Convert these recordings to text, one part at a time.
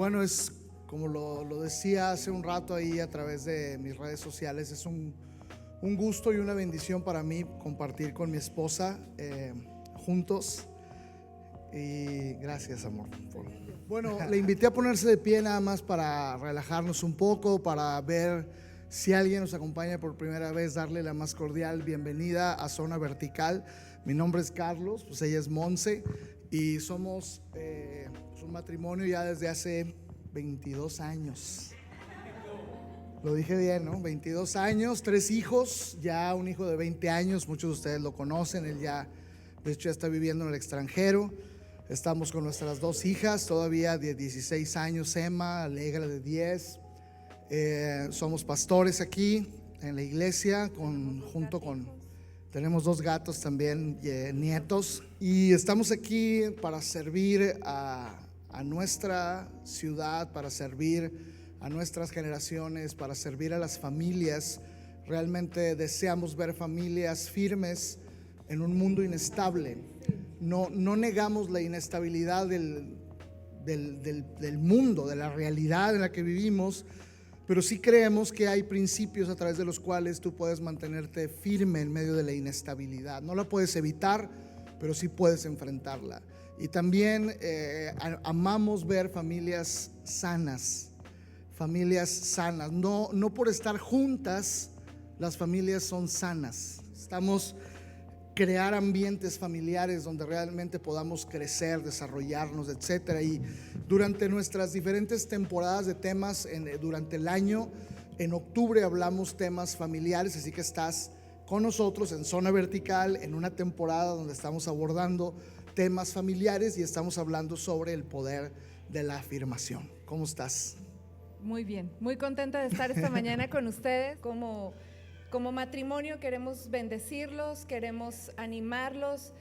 Bueno, es como lo decía hace un rato ahí a través de mis redes sociales, es un gusto y una bendición para mí compartir con mi esposa juntos. Y gracias, amor. Bueno, le invité a ponerse de pie nada más para relajarnos un poco, para ver si alguien nos acompaña por primera vez, darle la más cordial bienvenida a Zona Vertical. Mi nombre es Carlos, pues ella es Monse y somos un matrimonio ya desde hace 22 años. Lo dije bien, ¿no? 22 años, 3 hijos, ya un hijo de 20 años, muchos de ustedes lo conocen, él ya, de hecho, ya está viviendo en el extranjero. Estamos con nuestras 2 hijas, todavía de 16 años, Emma, Alegra de 10. Somos pastores aquí en la iglesia, tenemos 2 gatos también, nietos, y estamos aquí para servir a nuestra ciudad, para servir a nuestras generaciones, para servir a las familias. Realmente deseamos ver familias firmes en un mundo inestable. No negamos la inestabilidad del mundo, de la realidad en la que vivimos, pero sí creemos que hay principios a través de los cuales tú puedes mantenerte firme en medio de la inestabilidad. No la puedes evitar, pero sí puedes enfrentarla. Y también amamos ver familias sanas. No por estar juntas, las familias son sanas. Crear ambientes familiares donde realmente podamos crecer, desarrollarnos, etcétera. Y durante nuestras diferentes temporadas de temas durante el año, en octubre hablamos temas familiares, así que estás con nosotros en Zona Vertical en una temporada donde estamos abordando temas familiares y estamos hablando sobre el poder de la afirmación. ¿Cómo estás? Muy bien, muy contenta de estar esta mañana con ustedes. Como matrimonio queremos bendecirlos, queremos animarlos,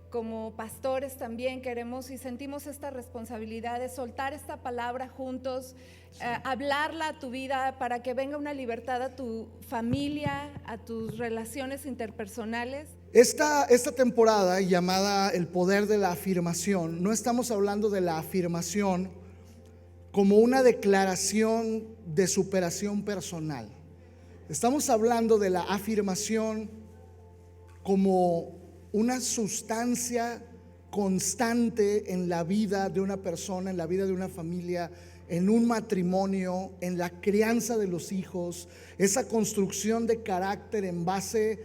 como pastores también queremos y sentimos esta responsabilidad de soltar esta palabra juntos, sí. Hablarla a tu vida para que venga una libertad a tu familia, a tus relaciones interpersonales. Esta temporada llamada El Poder de la Afirmación, no estamos hablando de la afirmación como una declaración de superación personal. Estamos hablando de la afirmación como una sustancia constante en la vida de una persona, en la vida de una familia, en un matrimonio, en la crianza de los hijos, esa construcción de carácter en base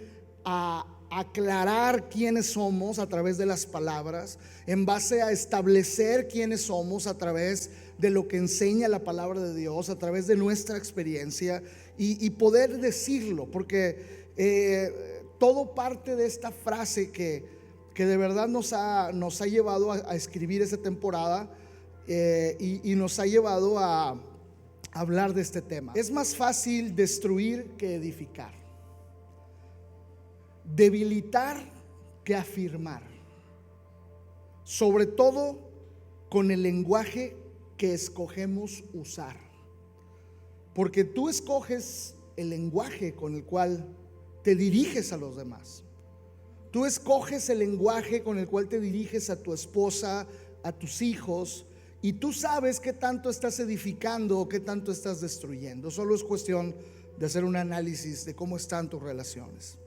a aclarar quiénes somos a través de las palabras, en base a establecer quiénes somos a través de lo que enseña la palabra de Dios, a través de nuestra experiencia y poder decirlo, porque todo parte de esta frase que de verdad nos ha llevado a escribir esta temporada y nos ha llevado a hablar de este tema. Es más fácil destruir que edificar, debilitar que afirmar, sobre todo con el lenguaje que escogemos usar, porque tú escoges el lenguaje con el cual te diriges a los demás. Tú escoges el lenguaje con el cual te diriges a tu esposa, a tus hijos, y tú sabes qué tanto estás edificando o qué tanto estás destruyendo. Solo es cuestión de hacer un análisis de cómo están tus relaciones.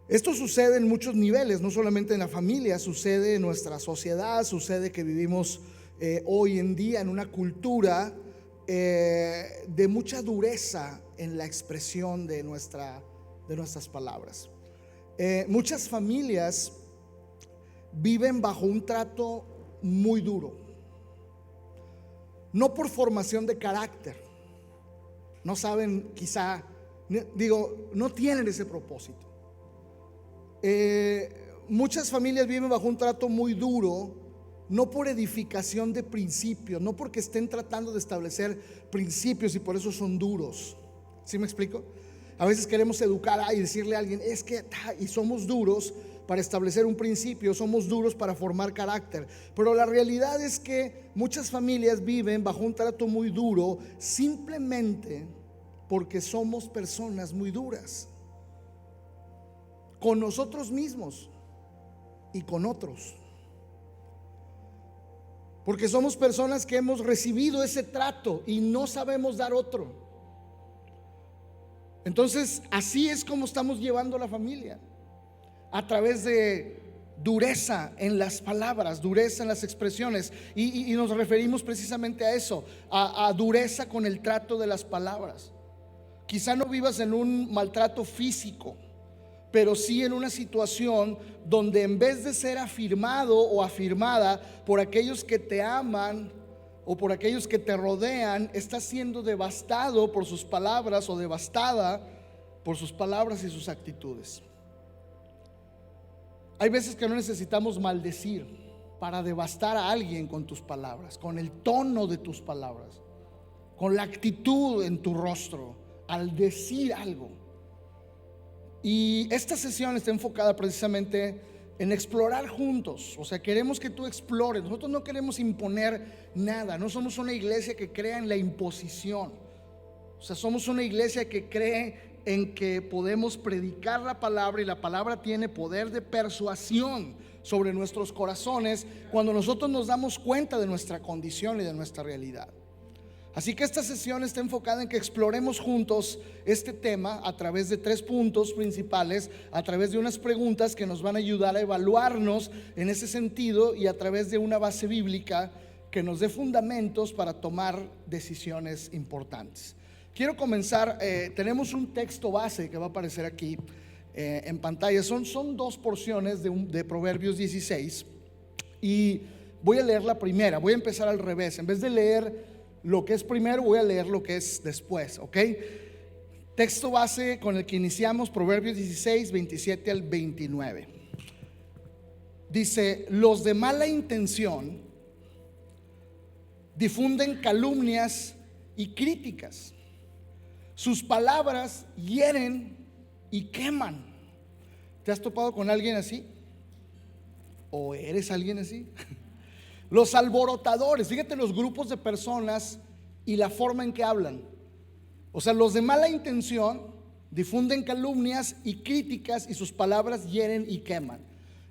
Esto sucede en muchos niveles, no solamente en la familia, sucede en nuestra sociedad, sucede que vivimos hoy en día en una cultura de mucha dureza en la expresión de nuestras palabras. Muchas familias viven bajo un trato muy duro, no por formación de carácter, no saben, quizá, no tienen ese propósito. Muchas familias viven bajo un trato muy duro, no por edificación de principios, no porque estén tratando de establecer principios y por eso son duros. ¿Sí me explico? A veces queremos educar y decirle a alguien, es que, y somos duros para establecer un principio, somos duros para formar carácter, pero la realidad es que muchas familias viven bajo un trato muy duro simplemente porque somos personas muy duras con nosotros mismos y con otros. porque somos personas que hemos recibido ese trato y no sabemos dar otro. Entonces, así es como estamos llevando la familia, a través de dureza en las palabras, dureza en las expresiones, y nos referimos precisamente a eso, a dureza con el trato de las palabras. Quizá no vivas en un maltrato físico, pero sí en una situación donde en vez de ser afirmado o afirmada por aquellos que te aman o por aquellos que te rodean, estás siendo devastado por sus palabras o devastada por sus palabras y sus actitudes. Hay veces que no necesitamos maldecir para devastar a alguien con tus palabras, con el tono de tus palabras, con la actitud en tu rostro al decir algo. Y esta sesión está enfocada precisamente en explorar juntos. O sea, queremos que tú explores. Nosotros no queremos imponer nada. No somos una iglesia que crea en la imposición. O sea, somos una iglesia que cree en que podemos predicar la palabra, y la palabra tiene poder de persuasión sobre nuestros corazones cuando nosotros nos damos cuenta de nuestra condición y de nuestra realidad. Así que esta sesión está enfocada en que exploremos juntos este tema a través de 3 puntos principales, a través de unas preguntas que nos van a ayudar a evaluarnos en ese sentido, y a través de una base bíblica que nos dé fundamentos para tomar decisiones importantes. Quiero comenzar, tenemos un texto base que va a aparecer aquí en pantalla. Son 2 porciones de Proverbios 16, y voy a leer la primera. Voy a empezar al revés. En vez de leer lo que es primero, voy a leer lo que es después, ¿ok? Texto base con el que iniciamos, Proverbios 16, 27 al 29. Dice: los de mala intención difunden calumnias y críticas. Sus palabras hieren y queman. ¿Te has topado con alguien así? ¿O eres alguien así? Los alborotadores, fíjate los grupos de personas y la forma en que hablan. O sea, los de mala intención difunden calumnias y críticas, y sus palabras hieren y queman.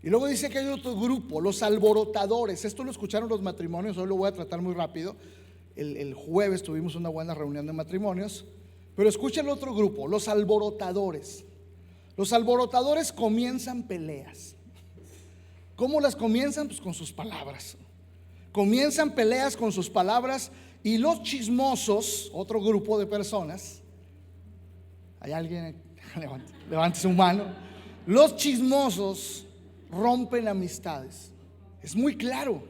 Y luego dice que hay otro grupo, los alborotadores. Esto lo escucharon los matrimonios, hoy lo voy a tratar muy rápido. El jueves tuvimos una buena reunión de matrimonios. Pero escucha el otro grupo, los alborotadores. Los alborotadores comienzan peleas. ¿Cómo las comienzan? Pues con sus palabras. Comienzan peleas con sus palabras. Y los chismosos, otro grupo de personas. ¿Hay alguien? Levante su mano. Los chismosos rompen amistades. Es muy claro.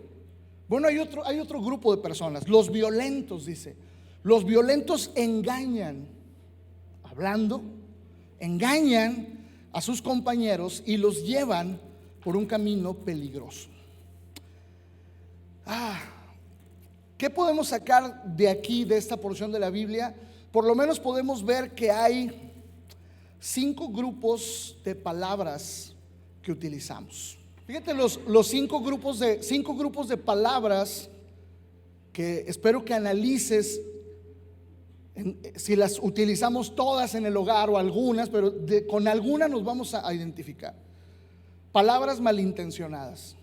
Bueno, hay otro grupo de personas, los violentos, dice. Los violentos engañan, hablando, engañan a sus compañeros y los llevan por un camino peligroso. ¿Qué podemos sacar de aquí, de esta porción de la Biblia? Por lo menos podemos ver que hay 5 grupos de palabras que utilizamos. Fíjate los 5 grupos de palabras que espero que analices. Si las utilizamos todas en el hogar o algunas, pero con algunas nos vamos a identificar. Palabras malintencionadas,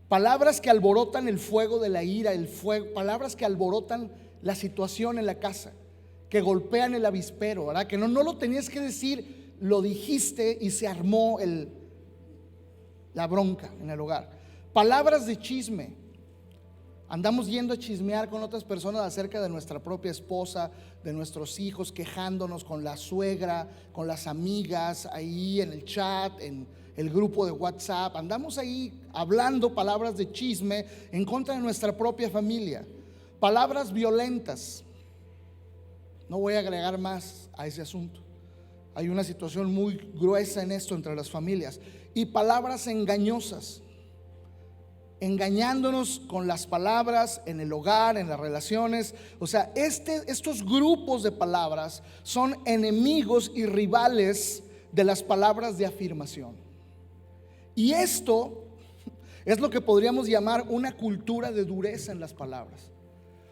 palabras que alborotan el fuego de la ira, palabras que alborotan la situación en la casa, que golpean el avispero, ¿verdad? Que no lo tenías que decir, lo dijiste y se armó la bronca en el hogar. Palabras de chisme. Andamos yendo a chismear con otras personas acerca de nuestra propia esposa, de nuestros hijos, quejándonos con la suegra, con las amigas, ahí en el chat, en el grupo de WhatsApp. Andamos ahí hablando palabras de chisme en contra de nuestra propia familia. Palabras violentas. No voy a agregar más a ese asunto. Hay una situación muy gruesa en esto entre las familias. Y palabras engañosas. Engañándonos con las palabras en el hogar, en las relaciones. O sea, estos grupos de palabras son enemigos y rivales de las palabras de afirmación. Y esto es lo que podríamos llamar una cultura de dureza en las palabras.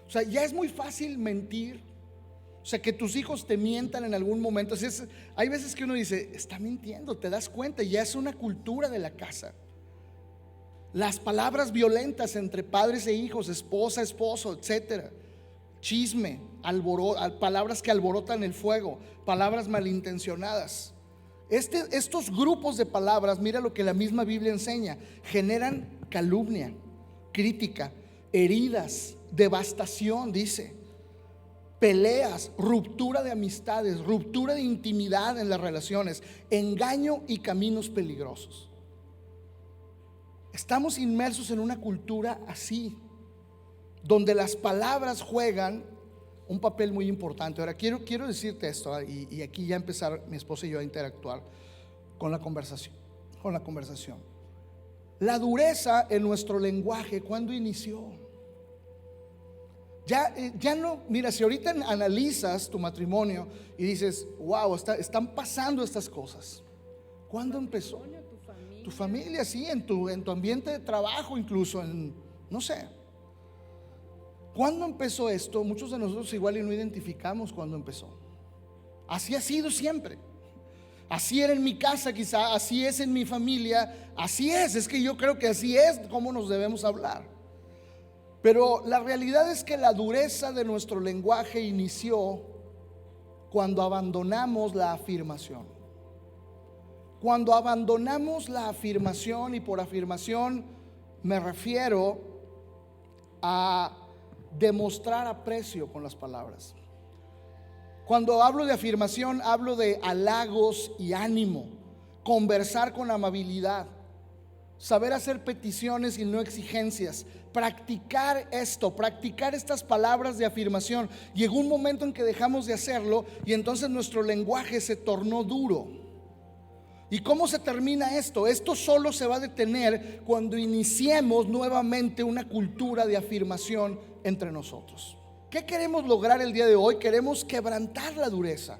O sea, ya es muy fácil mentir. O sea, que tus hijos te mientan en algún momento. Hay veces que uno dice, está mintiendo, te das cuenta, ya es una cultura de la casa. Las palabras violentas entre padres e hijos, esposa, esposo, etcétera. Chisme, palabras que alborotan el fuego, palabras malintencionadas. Estos grupos de palabras, mira lo que la misma Biblia enseña, generan calumnia, crítica, heridas, devastación, dice, peleas, ruptura de amistades, ruptura de intimidad en las relaciones, engaño y caminos peligrosos. Estamos inmersos en una cultura así, donde las palabras juegan un papel muy importante. Ahora quiero decirte esto, y aquí ya empezar mi esposa y yo a interactuar con la conversación. La dureza en nuestro lenguaje, ¿cuándo inició? Ya no, mira, si ahorita analizas tu matrimonio y dices, wow, están pasando estas cosas, ¿cuándo empezó? Tu familia, sí, en tu ambiente de trabajo, incluso no sé. ¿Cuándo empezó esto? Muchos de nosotros igual y no identificamos cuándo empezó. Así ha sido siempre. Así era en mi casa, quizá, así es en mi familia, así es que yo creo que así es como nos debemos hablar. Pero la realidad es que la dureza de nuestro lenguaje inició cuando abandonamos la afirmación. Cuando abandonamos la afirmación, y por afirmación me refiero a demostrar aprecio con las palabras. Cuando hablo de afirmación, hablo de halagos y ánimo, conversar con amabilidad, saber hacer peticiones y no exigencias, practicar estas palabras de afirmación. Llegó un momento en que dejamos de hacerlo y entonces nuestro lenguaje se tornó duro. ¿Y cómo se termina esto? Esto solo se va a detener cuando iniciemos nuevamente una cultura de afirmación entre nosotros. ¿Qué queremos lograr el día de hoy? Queremos quebrantar la dureza.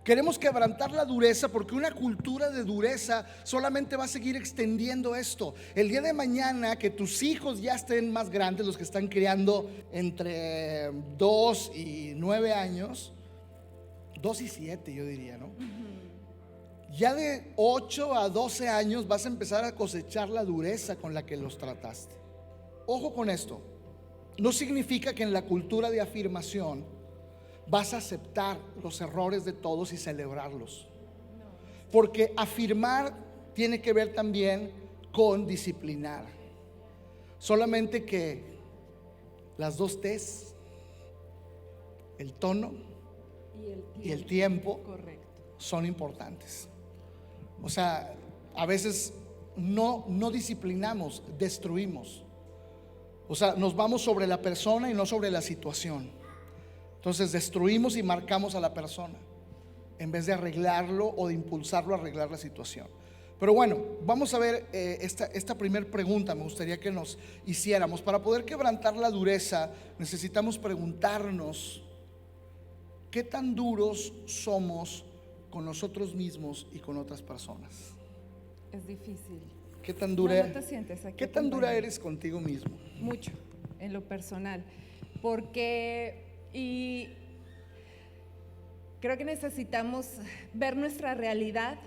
Queremos quebrantar la dureza porque una cultura de dureza solamente va a seguir extendiendo esto. El día de mañana que tus hijos ya estén más grandes, los que están criando entre 2 y 9 años, 2 y 7 yo diría, ¿no? Ya de 8 a 12 años vas a empezar a cosechar la dureza con la que los trataste. Ojo con esto. No significa que en la cultura de afirmación vas a aceptar los errores de todos y celebrarlos. Porque afirmar tiene que ver también con disciplinar. Solamente que las dos T's, el tono y el tiempo, correcto, son importantes. O sea, a veces no disciplinamos, destruimos. O sea, nos vamos sobre la persona y no sobre la situación. Entonces destruimos y marcamos a la persona en vez de arreglarlo o de impulsarlo a arreglar la situación. Pero bueno, vamos a ver esta primera pregunta. Me gustaría que nos hiciéramos. Para poder quebrantar la dureza necesitamos preguntarnos ¿qué tan duros somos con nosotros mismos y con otras personas? Es difícil. ¿Qué tan dura, no te sientes aquí, ¿qué tan dura eres contigo mismo? Mucho, en lo personal. Porque, y creo que necesitamos ver nuestra realidad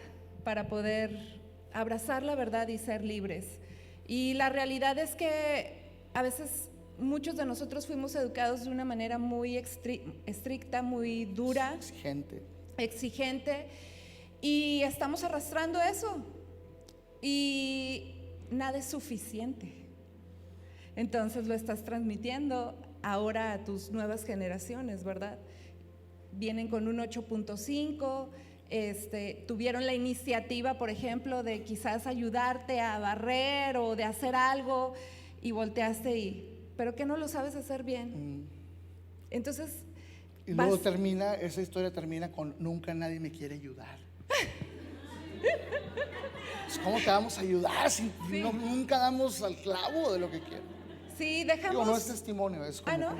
para poder abrazar la verdad y ser libres. Y la realidad es que a veces muchos de nosotros fuimos educados de una manera muy estricta, muy dura, exigente, y estamos arrastrando eso y nada es suficiente. Entonces lo estás transmitiendo ahora a tus nuevas generaciones, ¿verdad? Vienen con un 8.5, tuvieron la iniciativa, por ejemplo, de quizás ayudarte a barrer o de hacer algo y volteaste pero que no lo sabes hacer bien. Entonces y luego esa historia termina con nunca nadie me quiere ayudar. ¿Cómo te vamos a ayudar si nunca damos al clavo de lo que quiero? Sí, dejamos. No es testimonio, es como. ¿No?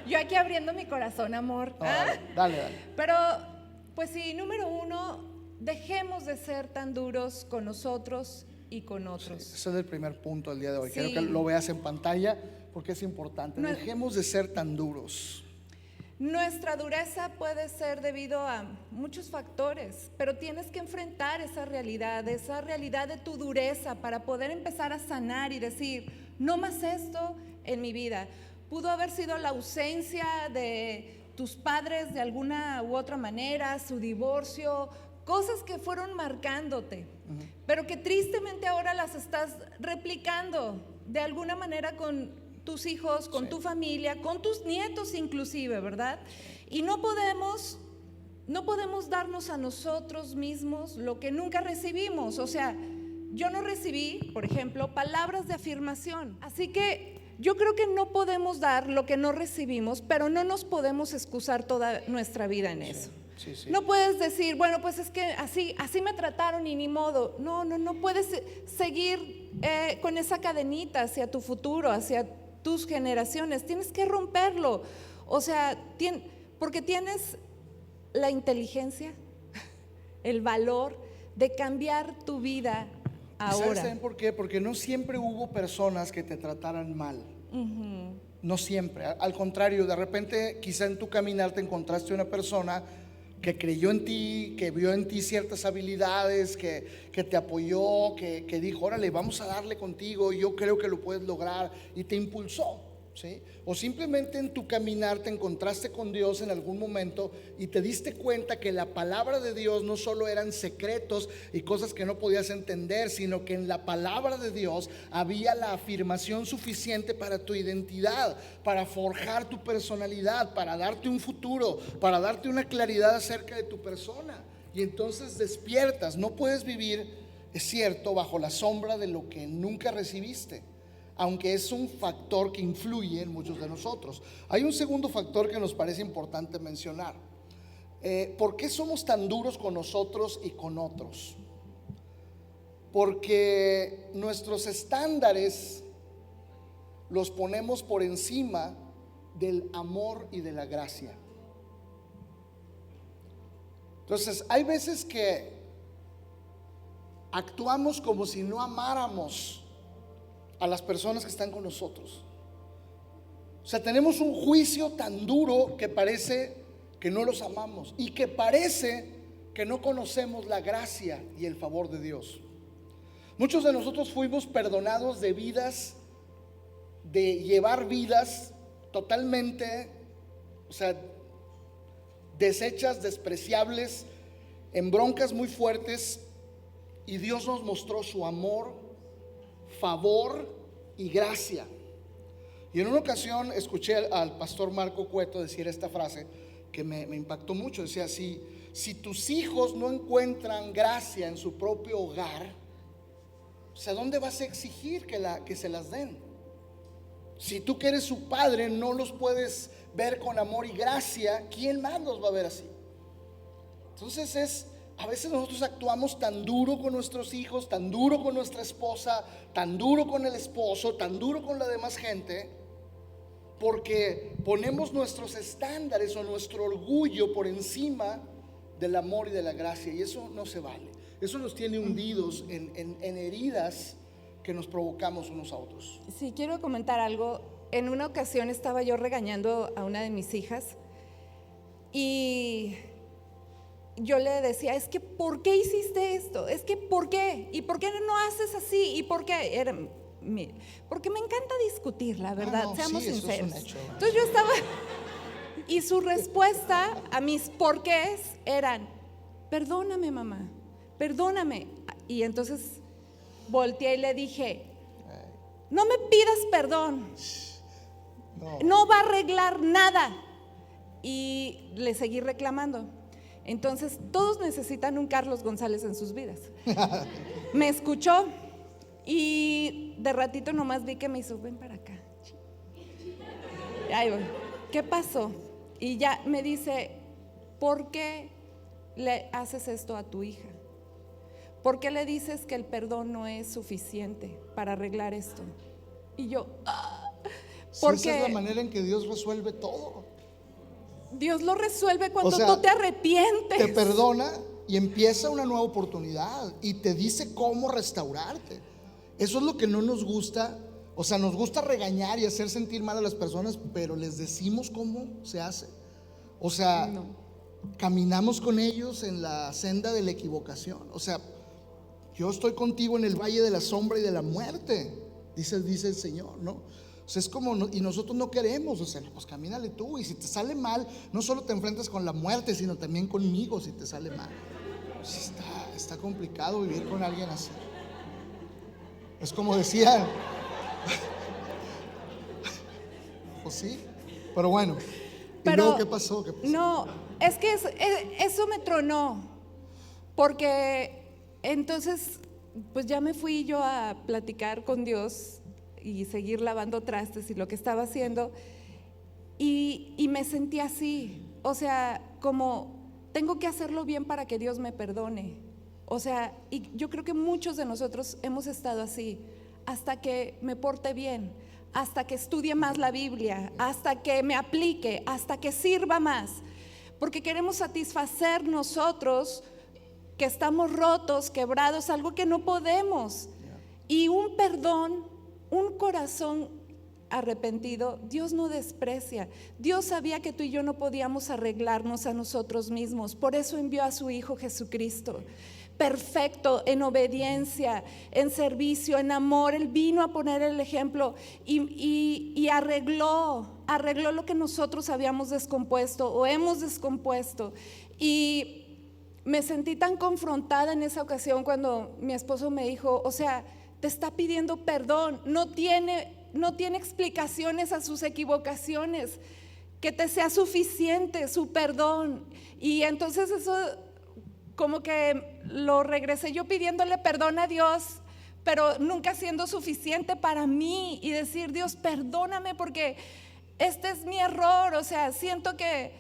Yo aquí abriendo mi corazón, amor. No, dale. Pero, pues sí, número 1, dejemos de ser tan duros con nosotros y con otros. Sí, ese es el primer punto del día de hoy. Quiero que lo veas en pantalla porque es importante. Dejemos de ser tan duros. Nuestra dureza puede ser debido a muchos factores, pero tienes que enfrentar esa realidad de tu dureza para poder empezar a sanar y decir, no más esto en mi vida. Pudo haber sido la ausencia de tus padres de alguna u otra manera, su divorcio, cosas que fueron marcándote, pero que tristemente ahora las estás replicando de alguna manera con tus hijos, con tu familia, con tus nietos inclusive, ¿verdad? Y no podemos darnos a nosotros mismos lo que nunca recibimos. O sea, yo no recibí, por ejemplo, palabras de afirmación. Así que yo creo que no podemos dar lo que no recibimos, pero no nos podemos excusar toda nuestra vida en eso. Sí. No puedes decir, bueno, pues es que así me trataron y ni modo. No puedes seguir con esa cadenita hacia tu futuro, hacia tus generaciones. Tienes que romperlo. O sea, porque tienes la inteligencia, el valor de cambiar tu vida ahora. ¿Saben por qué? Porque no siempre hubo personas que te trataran mal. No siempre. Al contrario, de repente quizá en tu caminar te encontraste una persona que creyó en ti, que vio en ti ciertas habilidades, que te apoyó, que dijo, órale, vamos a darle contigo, yo creo que lo puedes lograr, y te impulsó, ¿sí? O simplemente en tu caminar te encontraste con Dios en algún momento y te diste cuenta que la palabra de Dios no solo eran secretos y cosas que no podías entender, sino que en la palabra de Dios había la afirmación suficiente para tu identidad, para forjar tu personalidad, para darte un futuro, para darte una claridad acerca de tu persona. Y entonces despiertas. No puedes vivir, es cierto, bajo la sombra de lo que nunca recibiste, aunque es un factor que influye en muchos de nosotros. Hay un segundo factor que nos parece importante mencionar. ¿Por qué somos tan duros con nosotros y con otros? Porque nuestros estándares los ponemos por encima del amor y de la gracia. Entonces, hay veces que actuamos como si no amáramos a las personas que están con nosotros. O sea, tenemos un juicio tan duro que parece que no los amamos y que parece que no conocemos la gracia y el favor de Dios. Muchos de nosotros fuimos perdonados de llevar vidas totalmente, o sea, deshechas, despreciables, en broncas muy fuertes, y Dios nos mostró su amor, favor y gracia. Y en una ocasión escuché al pastor Marco Cueto decir esta frase que me impactó mucho. Decía, si tus hijos no encuentran gracia en su propio hogar, o sea, ¿dónde vas a exigir que se las den? Si tú que eres su padre no los puedes ver con amor y gracia, ¿quién más los va a ver así? Entonces a veces nosotros actuamos tan duro con nuestros hijos, tan duro con nuestra esposa, tan duro con el esposo, tan duro con la demás gente, porque ponemos nuestros estándares o nuestro orgullo por encima del amor y de la gracia, y eso no se vale. Eso nos tiene hundidos en heridas que nos provocamos unos a otros. Sí, quiero comentar algo. En una ocasión estaba yo regañando a una de mis hijas y yo le decía, es que ¿por qué hiciste esto? Es que ¿por qué? ¿Y por qué no haces así? ¿Y por qué? Porque me encanta discutir, la verdad, seamos sinceros. Entonces yo estaba, y su respuesta a mis porqués eran, perdóname mamá, perdóname. Y entonces volteé y le dije, no me pidas perdón, no va a arreglar nada. Y le seguí reclamando. Entonces todos necesitan un Carlos González en sus vidas. Me escuchó y de ratito nomás vi que me hizo, ven para acá. Ahí voy. ¿Qué pasó? Y ya me dice, ¿por qué le haces esto a tu hija? ¿Por qué le dices que el perdón no es suficiente para arreglar esto? Y yo, porque esa es la manera en que Dios resuelve todo. Dios lo resuelve cuando tú te arrepientes. Te perdona y empieza una nueva oportunidad y te dice cómo restaurarte. Eso es lo que no nos gusta. O sea, nos gusta regañar y hacer sentir mal a las personas, pero les decimos cómo se hace. O sea, No. caminamos con ellos en la senda de la equivocación. O sea, yo estoy contigo en el valle de la sombra y de la muerte, dice el Señor, ¿no? O sea, es como, y nosotros no queremos, o sea, pues camínale tú, y si te sale mal, no solo te enfrentas con la muerte, sino también conmigo si te sale mal. Pues está complicado vivir con alguien así. Es como decían, pues sí, pero bueno. ¿Y luego qué pasó? No, es que eso me tronó, porque entonces pues ya me fui yo a platicar con Dios y seguir lavando trastes y lo que estaba haciendo, y me sentí así, o sea, como tengo que hacerlo bien para que Dios me perdone. O sea, y yo creo que muchos de nosotros hemos estado así, hasta que me porte bien, hasta que estudie más la Biblia, hasta que me aplique, hasta que sirva más, porque queremos satisfacer nosotros que estamos rotos, quebrados, algo que no podemos. Y un perdón, un corazón arrepentido, Dios no desprecia. Dios sabía que tú y yo no podíamos arreglarnos a nosotros mismos, por eso envió a su Hijo Jesucristo, perfecto, en obediencia, en servicio, en amor. Él vino a poner el ejemplo y arregló lo que nosotros habíamos descompuesto o hemos descompuesto. Y me sentí tan confrontada en esa ocasión cuando mi esposo me dijo, o sea, te está pidiendo perdón, no tiene explicaciones a sus equivocaciones, que te sea suficiente su perdón. Y entonces eso como que lo regresé yo pidiéndole perdón a Dios, pero nunca siendo suficiente para mí, y decir, Dios, perdóname porque este es mi error. O sea, siento que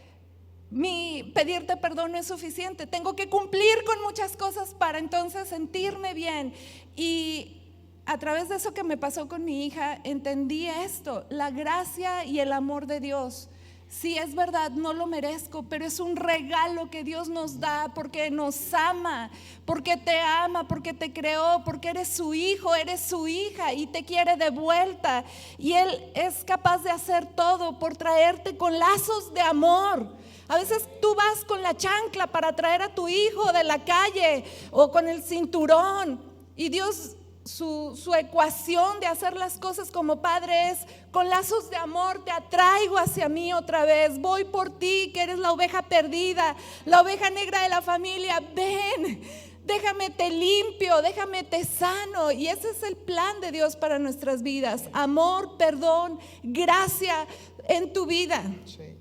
mi pedirte perdón no es suficiente, tengo que cumplir con muchas cosas para entonces sentirme bien. Y a través de eso que me pasó con mi hija, entendí esto, la gracia y el amor de Dios. Sí, es verdad, no lo merezco, pero es un regalo que Dios nos da porque nos ama, porque te creó, porque eres su hijo, eres su hija y te quiere de vuelta. Y Él es capaz de hacer todo por traerte con lazos de amor. A veces tú vas con la chancla para traer a tu hijo de la calle o con el cinturón, y Dios, su ecuación de hacer las cosas como padre es: con lazos de amor te atraigo hacia mí otra vez, voy por ti que eres la oveja perdida, la oveja negra de la familia. Ven, déjame te limpio, déjame te sano. Y ese es el plan de Dios para nuestras vidas: amor, perdón, gracia en tu vida. Sí.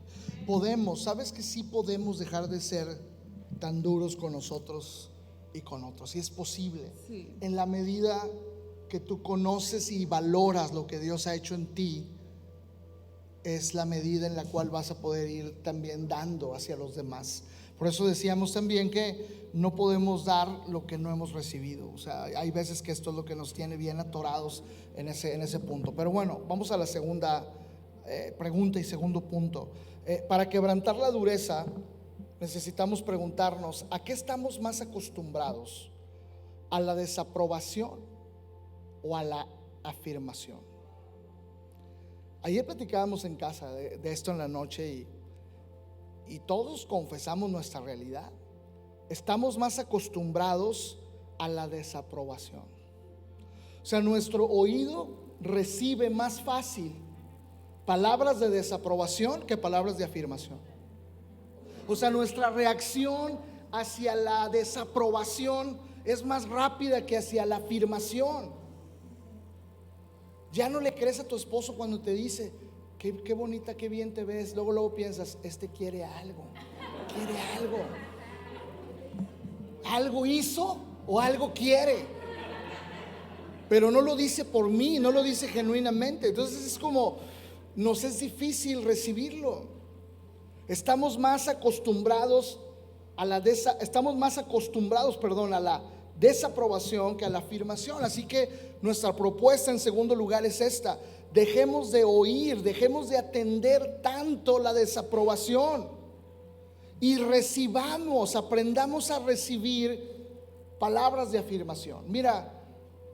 ¿Sabes que sí podemos dejar de ser tan duros con nosotros y con otros? Sí, es posible. Sí. En la medida que tú conoces y valoras lo que Dios ha hecho en ti, es la medida en la cual vas a poder ir también dando hacia los demás. Por eso decíamos también que no podemos dar lo que no hemos recibido. O sea, hay veces que esto es lo que nos tiene bien atorados en ese punto. Pero bueno, vamos a la segunda pregunta y segundo punto. Para quebrantar la dureza, necesitamos preguntarnos: ¿a qué estamos más acostumbrados? ¿A la desaprobación o a la afirmación? Ayer platicábamos en casa de esto en la noche, y todos confesamos nuestra realidad. Estamos más acostumbrados a la desaprobación. O sea, nuestro oído recibe más fácil palabras de desaprobación que palabras de afirmación. O sea, nuestra reacción hacia la desaprobación es más rápida que hacia la afirmación. Ya no le crees a tu esposo cuando te dice: qué bonita, qué bien te ves. Luego piensas: este quiere algo. Algo hizo o algo quiere, pero no lo dice por mí, no lo dice genuinamente. Entonces es como, nos es difícil recibirlo. Estamos más acostumbrados a la desaprobación que a la afirmación. Así que nuestra propuesta en segundo lugar es esta: dejemos de oír, dejemos de atender tanto la desaprobación y aprendamos a recibir palabras de afirmación. Mira,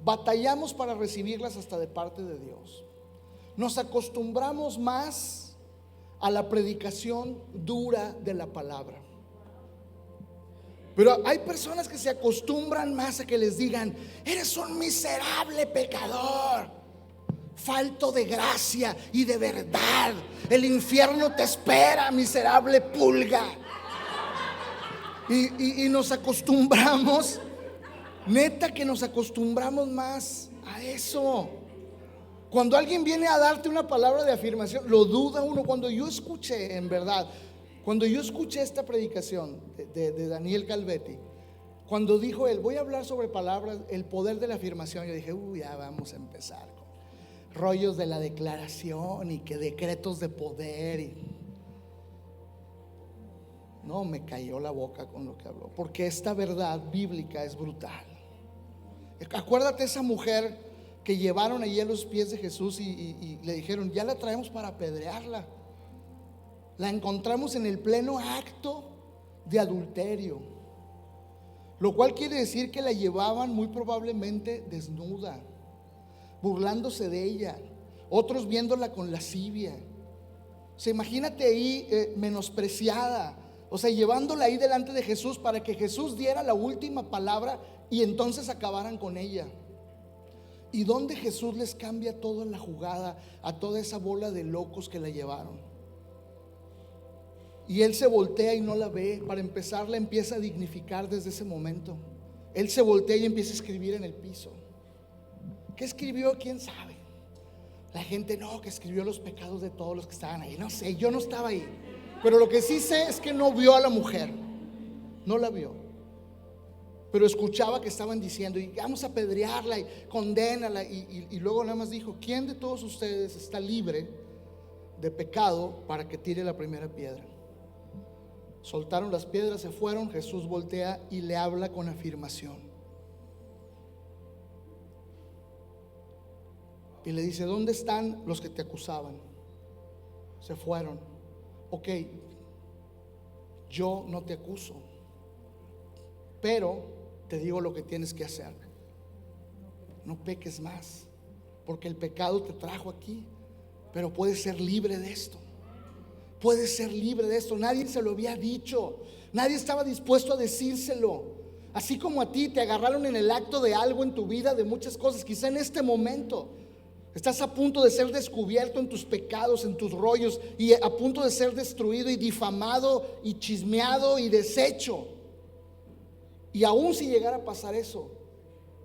batallamos para recibirlas hasta de parte de Dios. Nos acostumbramos más a la predicación dura de la palabra. Pero hay personas que se acostumbran más a que les digan: eres un miserable pecador, falto de gracia y de verdad, el infierno te espera, miserable pulga. Y nos acostumbramos, neta que nos acostumbramos más a eso. Cuando alguien viene a darte una palabra de afirmación, lo duda uno. Cuando yo escuché, en verdad, cuando yo escuché esta predicación de Daniel Calvetti, cuando dijo él: voy a hablar sobre palabras, el poder de la afirmación, yo dije: ya vamos a empezar con rollos de la declaración y que decretos de poder. No, me cayó la boca con lo que habló, porque esta verdad bíblica es brutal. Acuérdate esa mujer que llevaron allí a los pies de Jesús y le dijeron: ya la traemos para apedrearla. La encontramos en el pleno acto de adulterio, lo cual quiere decir que la llevaban muy probablemente desnuda, burlándose de ella, otros viéndola con lascivia. O sea, imagínate ahí menospreciada, o sea, llevándola ahí delante de Jesús para que Jesús diera la última palabra y entonces acabaran con ella. Y donde Jesús les cambia toda la jugada a toda esa bola de locos que la llevaron. Y él se voltea y no la ve. Para empezar, la empieza a dignificar desde ese momento. Él se voltea y empieza a escribir en el piso. ¿Qué escribió? ¿Quién sabe? La gente: no, que escribió los pecados de todos los que estaban ahí. No sé, yo no estaba ahí. Pero lo que sí sé es que no vio a la mujer. No la vio. Pero escuchaba que estaban diciendo: y vamos a apedrearla y condénala. Y luego nada más dijo: ¿quién de todos ustedes está libre de pecado para que tire la primera piedra? Soltaron las piedras, se fueron. Jesús voltea y le habla con afirmación. Y le dice: ¿dónde están los que te acusaban? Se fueron. Ok, yo no te acuso, pero te digo lo que tienes que hacer: no peques más, porque el pecado te trajo aquí, pero puedes ser libre de esto. Puedes ser libre de esto. Nadie se lo había dicho, nadie estaba dispuesto a decírselo. Así como a ti te agarraron en el acto de algo en tu vida, de muchas cosas, quizá en este momento estás a punto de ser descubierto en tus pecados, en tus rollos, y a punto de ser destruido y difamado y chismeado y deshecho. Y aún si llegara a pasar eso,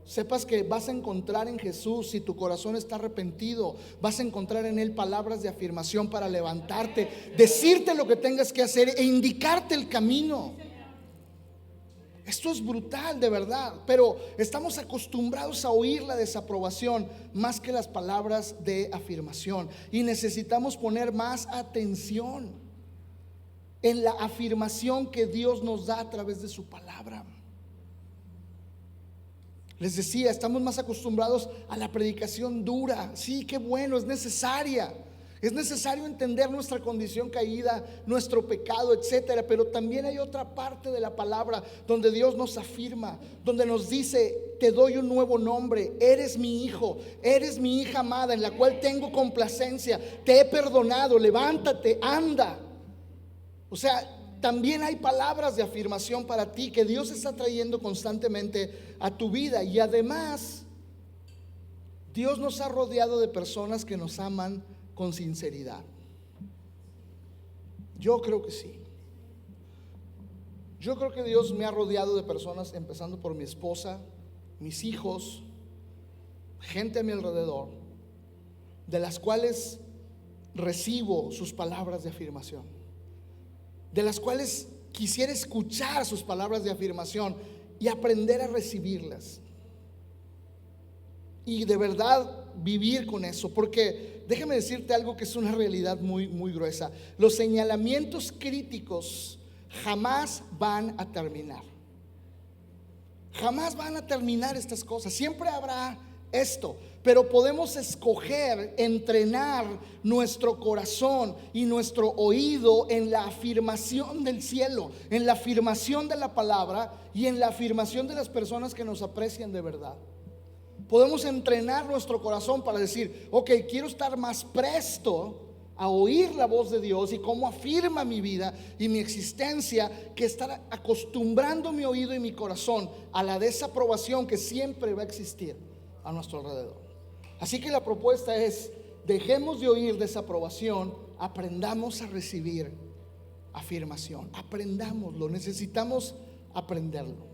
sepas que vas a encontrar en Jesús, si tu corazón está arrepentido, vas a encontrar en Él palabras de afirmación para levantarte, decirte lo que tengas que hacer e indicarte el camino. Esto es brutal, de verdad, pero estamos acostumbrados a oír la desaprobación más que las palabras de afirmación, y necesitamos poner más atención en la afirmación que Dios nos da a través de su palabra. Les decía, estamos más acostumbrados a la predicación dura. Sí, qué bueno, es necesaria. Es necesario entender nuestra condición caída, nuestro pecado, etcétera. Pero también hay otra parte de la palabra donde Dios nos afirma, donde nos dice: te doy un nuevo nombre, eres mi hijo, eres mi hija amada, en la cual tengo complacencia, te he perdonado, levántate, anda. O sea, también hay palabras de afirmación para ti que Dios está trayendo constantemente a tu vida. Y además, Dios nos ha rodeado de personas que nos aman con sinceridad. Yo creo que sí. Yo creo que Dios me ha rodeado de personas, empezando por mi esposa, mis hijos, gente a mi alrededor, de las cuales recibo sus palabras de afirmación, de las cuales quisiera escuchar sus palabras de afirmación y aprender a recibirlas. Y de verdad vivir con eso, porque déjame decirte algo que es una realidad muy, muy gruesa. Los señalamientos críticos jamás van a terminar. Jamás van a terminar estas cosas. Siempre habrá esto, pero podemos escoger entrenar nuestro corazón y nuestro oído en la afirmación del cielo, en la afirmación de la palabra y en la afirmación de las personas que nos aprecian de verdad. Podemos entrenar nuestro corazón para decir: ok, quiero estar más presto a oír la voz de Dios y cómo afirma mi vida y mi existencia, que estar acostumbrando mi oído y mi corazón a la desaprobación que siempre va a existir a nuestro alrededor. Así que la propuesta es: dejemos de oír desaprobación, aprendamos a recibir afirmación. Aprendámoslo, necesitamos aprenderlo.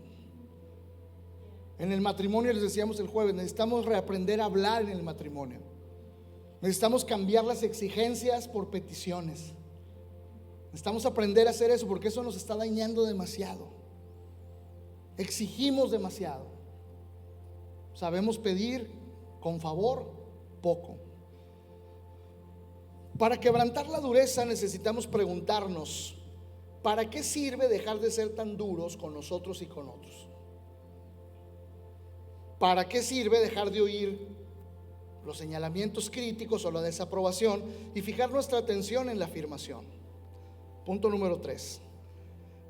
En el matrimonio, les decíamos el jueves, necesitamos reaprender a hablar en el matrimonio. Necesitamos cambiar las exigencias por peticiones. Necesitamos aprender a hacer eso, porque eso nos está dañando demasiado. Exigimos demasiado. Sabemos pedir con favor poco. Para quebrantar la dureza necesitamos preguntarnos: ¿para qué sirve dejar de ser tan duros con nosotros y con otros? ¿Para qué sirve dejar de oír los señalamientos críticos o la desaprobación y fijar nuestra atención en la afirmación? Punto número 3.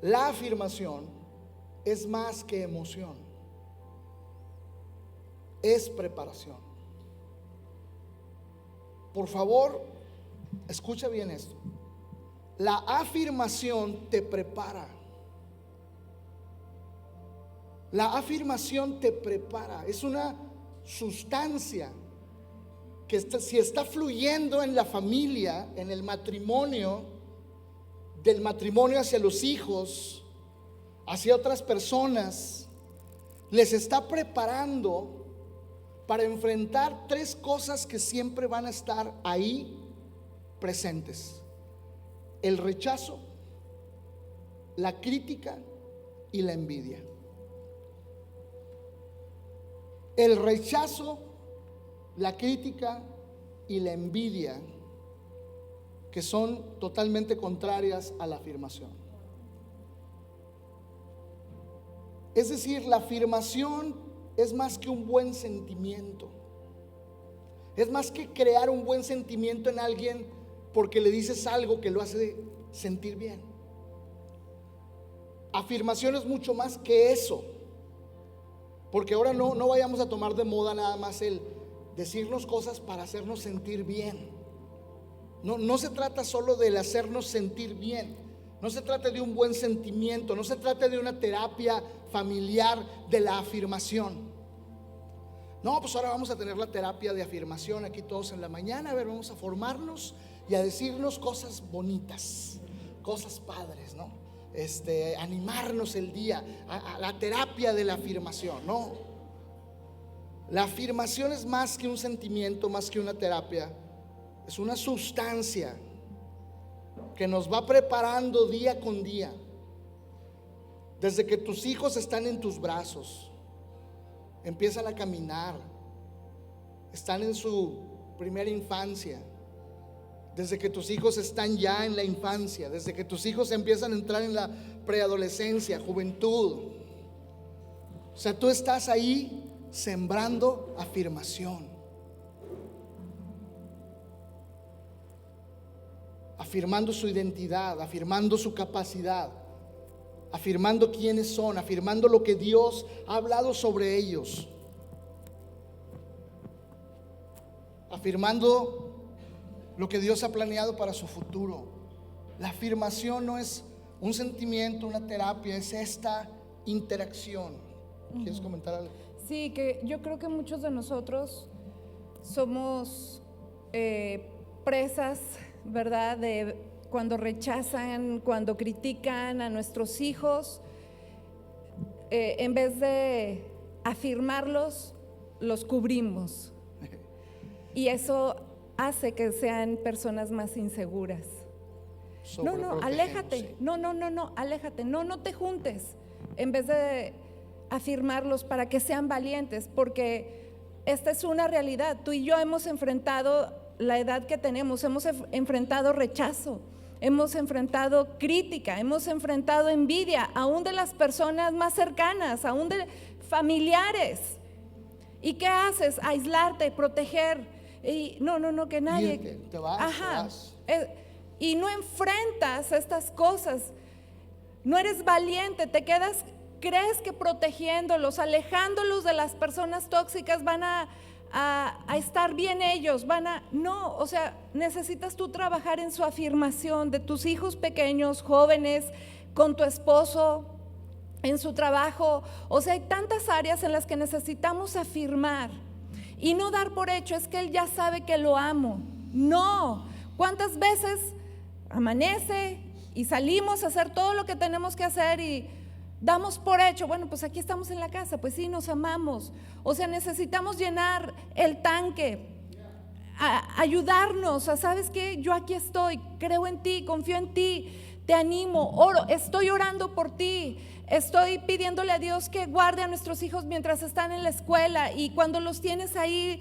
La afirmación es más que emoción, es preparación. Por favor, escucha bien esto. La afirmación te prepara. La afirmación te prepara. Es una sustancia que si está fluyendo en la familia, en el matrimonio, del matrimonio hacia los hijos, hacia otras personas, les está preparando para enfrentar 3 cosas que siempre van a estar ahí presentes: el rechazo, la crítica y la envidia. El rechazo, la crítica y la envidia, que son totalmente contrarias a la afirmación. Es decir, la afirmación es más que un buen sentimiento. Es más que crear un buen sentimiento en alguien porque le dices algo que lo hace sentir bien. Afirmación es mucho más que eso. Porque ahora no vayamos a tomar de moda nada más el decirnos cosas para hacernos sentir bien. No se trata solo del hacernos sentir bien. No se trata de un buen sentimiento. No se trata de una terapia familiar de la afirmación. No, pues ahora vamos a tener la terapia de afirmación aquí todos en la mañana. A ver, vamos a formarnos y a decirnos cosas bonitas, cosas padres, ¿no? Animarnos el día, a la terapia de la afirmación. No, la afirmación es más que un sentimiento, más que una terapia. Es una sustancia que nos va preparando día con día. Desde que tus hijos están en tus brazos, empiezan a caminar, están en su primera infancia, desde que tus hijos están ya en la infancia, desde que tus hijos empiezan a entrar en la preadolescencia, juventud. O sea, tú estás ahí sembrando afirmación, afirmando su identidad, afirmando su capacidad, afirmando quiénes son, afirmando lo que Dios ha hablado sobre ellos, afirmando lo que Dios ha planeado para su futuro. La afirmación no es un sentimiento, una terapia, es esta interacción. ¿Quieres comentar algo? Sí, que yo creo que muchos de nosotros somos presas, ¿verdad? De cuando rechazan, cuando critican a nuestros hijos, en vez de afirmarlos, los cubrimos. Y eso hace que sean personas más inseguras. No, aléjate. Sí. No, aléjate. No te juntes. En vez de afirmarlos para que sean valientes, porque esta es una realidad. Tú y yo hemos enfrentado la edad que tenemos, hemos enfrentado rechazo, hemos enfrentado crítica, hemos enfrentado envidia, aún de las personas más cercanas, aún de familiares. ¿Y qué haces? Aislarte, proteger. Y no, que nadie. Te vas, ajá. Te vas. Y no enfrentas estas cosas. No eres valiente, te quedas, crees que protegiéndolos, alejándolos de las personas tóxicas van a a estar bien ellos, no, o sea, necesitas tú trabajar en su afirmación de tus hijos pequeños, jóvenes, con tu esposo, en su trabajo. O sea, hay tantas áreas en las que necesitamos afirmar y no dar por hecho, es que él ya sabe que lo amo. No, ¿cuántas veces amanece y salimos a hacer todo lo que tenemos que hacer y damos por hecho, bueno, pues aquí estamos en la casa, pues sí, nos amamos? O sea, necesitamos llenar el tanque, ayudarnos a, ¿sabes qué? Yo aquí estoy, creo en ti, confío en ti, te animo, oro, estoy orando por ti, estoy pidiéndole a Dios que guarde a nuestros hijos mientras están en la escuela, y cuando los tienes ahí,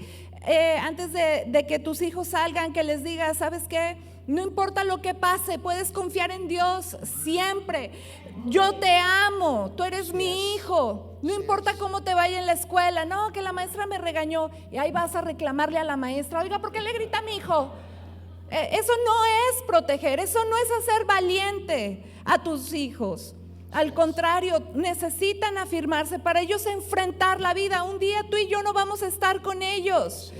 antes de que tus hijos salgan, que les digas, ¿sabes qué? No importa lo que pase, puedes confiar en Dios siempre. Yo te amo, tú eres mi hijo. No importa cómo te vaya en la escuela. No, que la maestra me regañó, y ahí vas a reclamarle a la maestra, oiga, ¿por qué le grita a mi hijo? Eso no es proteger, eso no es hacer valiente a tus hijos. Al contrario, necesitan afirmarse para ellos enfrentar la vida. Un día tú y yo no vamos a estar con ellos.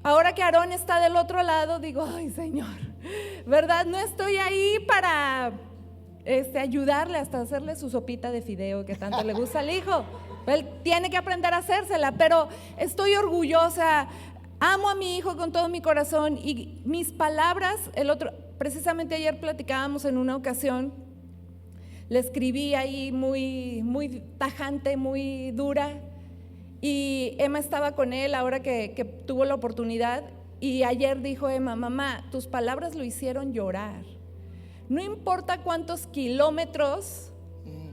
Ahora que Aarón está del otro lado, digo, ay, Señor, ¿verdad? No estoy ahí para ayudarle hasta hacerle su sopita de fideo que tanto le gusta al hijo. Él tiene que aprender a hacérsela, pero estoy orgullosa. Amo a mi hijo con todo mi corazón, y mis palabras, precisamente ayer platicábamos en una ocasión, le escribí ahí muy tajante, muy dura, y Emma estaba con él ahora que tuvo la oportunidad, y ayer dijo Emma, mamá, tus palabras lo hicieron llorar. No importa cuántos kilómetros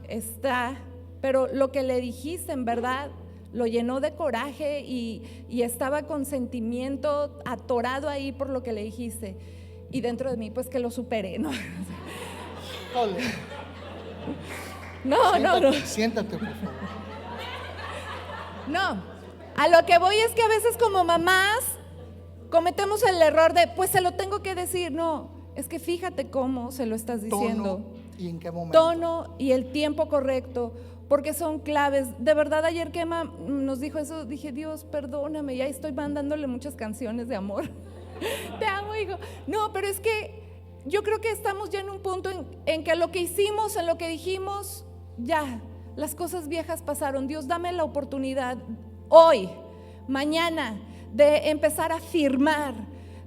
está, pero lo que le dijiste en verdad lo llenó de coraje, y estaba con sentimiento atorado ahí por lo que le dijiste, y dentro de mí pues que lo superé, ¿no? No. Siéntate, por favor. No, a lo que voy es que a veces como mamás cometemos el error de, pues se lo tengo que decir. No, es que fíjate cómo se lo estás diciendo. Tono y en qué momento. Tono y el tiempo correcto, porque son claves. De verdad, ayer que Emma nos dijo eso, dije, Dios, perdóname, ya estoy mandándole muchas canciones de amor. Te amo, hijo. No, pero es que yo creo que estamos ya en un punto en que lo que hicimos, en lo que dijimos, ya, las cosas viejas pasaron. Dios, dame la oportunidad hoy, mañana, de empezar a afirmar,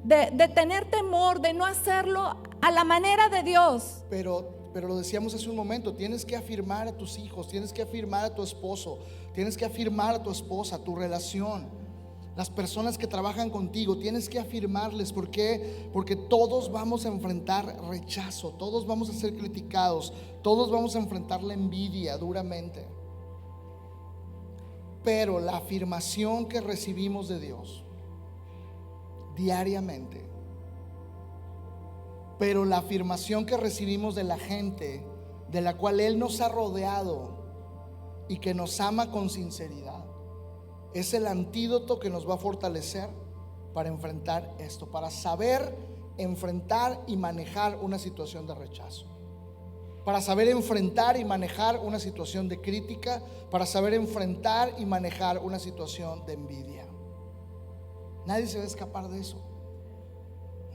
de tener temor, de no hacerlo a la manera de Dios. Pero lo decíamos hace un momento, tienes que afirmar a tus hijos, tienes que afirmar a tu esposo, tienes que afirmar a tu esposa, tu relación, las personas que trabajan contigo, tienes que afirmarles. ¿Por qué? Porque todos vamos a enfrentar rechazo, todos vamos a ser criticados, todos vamos a enfrentar la envidia duramente. Pero la afirmación que recibimos de Dios diariamente, pero la afirmación que recibimos de la gente de la cual Él nos ha rodeado y que nos ama con sinceridad, es el antídoto que nos va a fortalecer para enfrentar esto, para saber enfrentar y manejar una situación de rechazo, para saber enfrentar y manejar una situación de crítica, para saber enfrentar y manejar una situación de envidia. Nadie se va a escapar de eso,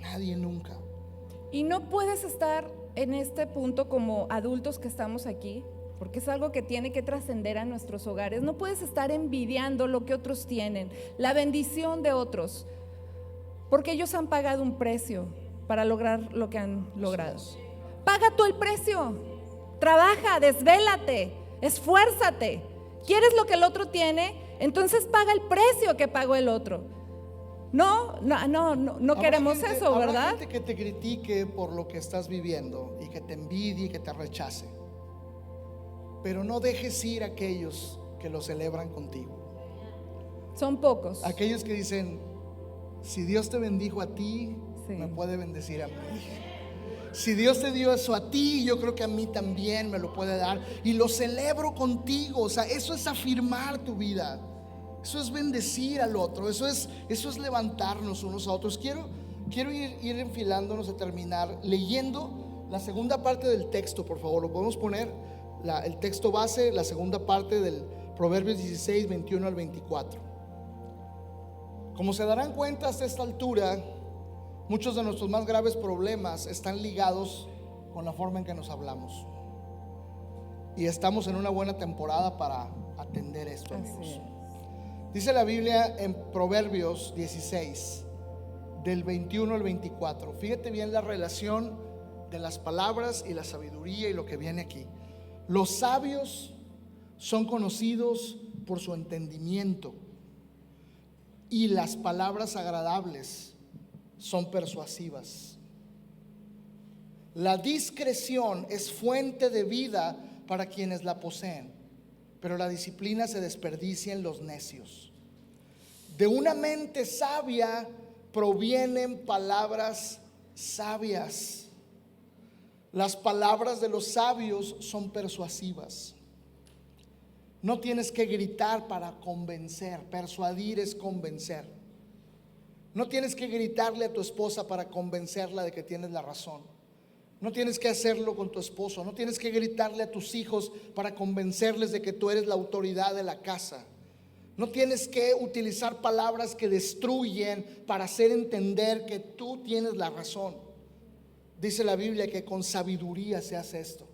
nadie, nunca. Y no puedes estar en este punto como adultos que estamos aquí, porque es algo que tiene que trascender a nuestros hogares. No puedes estar envidiando lo que otros tienen, la bendición de otros, porque ellos han pagado un precio para lograr lo que han logrado. Paga tú el precio, trabaja, desvélate, esfuérzate. ¿Quieres lo que el otro tiene? Entonces paga el precio que pagó el otro. No queremos gente, eso, ¿verdad? Habrá gente que te critique por lo que estás viviendo y que te envidie y que te rechace, pero no dejes ir a aquellos que lo celebran contigo. Son pocos. Aquellos que dicen, si Dios te bendijo a ti, Sí. me puede bendecir a mí. Si Dios te dio eso a ti, yo creo que a mí también me lo puede dar, y lo celebro contigo. O sea, eso es afirmar tu vida, eso es bendecir al otro, eso es levantarnos unos a otros. Quiero ir enfilándonos a terminar leyendo la segunda parte del texto, por favor. Lo podemos poner, el texto base, la segunda parte del Proverbios 16, 21 al 24. Como se darán cuenta hasta esta altura, muchos de nuestros más graves problemas están ligados con la forma en que nos hablamos. Y estamos en una buena temporada para atender esto, amigos. Dice la Biblia en Proverbios 16, del 21 al 24. Fíjate bien la relación de las palabras y la sabiduría y lo que viene aquí. Los sabios son conocidos por su entendimiento, y las palabras agradables son persuasivas. La discreción es fuente de vida para quienes la poseen, pero la disciplina se desperdicia en los necios. De una mente sabia provienen palabras sabias. Las palabras de los sabios son persuasivas. No tienes que gritar para convencer. Persuadir es convencer. No tienes que gritarle a tu esposa para convencerla de que tienes la razón. No tienes que hacerlo con tu esposo. No tienes que gritarle a tus hijos para convencerles de que tú eres la autoridad de la casa. No tienes que utilizar palabras que destruyen para hacer entender que tú tienes la razón. Dice la Biblia que con sabiduría se hace esto.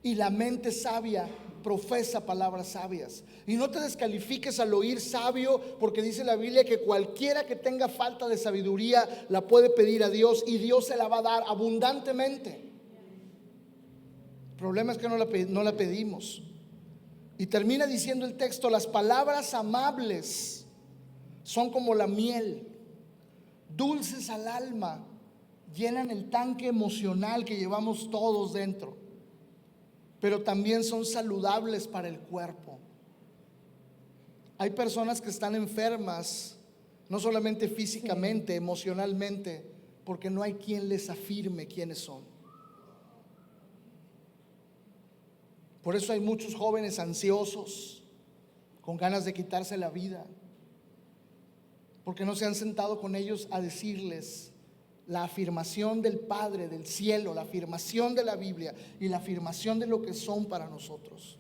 Y la mente sabia profesa palabras sabias. Y no te descalifiques al oír sabio, porque dice la Biblia que cualquiera que tenga falta de sabiduría la puede pedir a Dios, y Dios se la va a dar abundantemente. El problema es que no la pedimos. Y termina diciendo el texto: las palabras amables son como la miel, dulces al alma, llenan el tanque emocional que llevamos todos dentro, pero también son saludables para el cuerpo. Hay personas que están enfermas, no solamente físicamente, emocionalmente, porque no hay quien les afirme quiénes son. Por eso hay muchos jóvenes ansiosos, con ganas de quitarse la vida, porque no se han sentado con ellos a decirles la afirmación del Padre del cielo, la afirmación de la Biblia y la afirmación de lo que son para nosotros.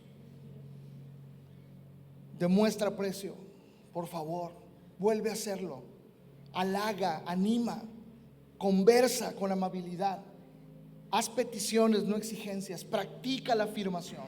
Demuestra aprecio, por favor, vuelve a hacerlo. Halaga, anima, conversa con amabilidad. Haz peticiones, no exigencias. Practica la afirmación.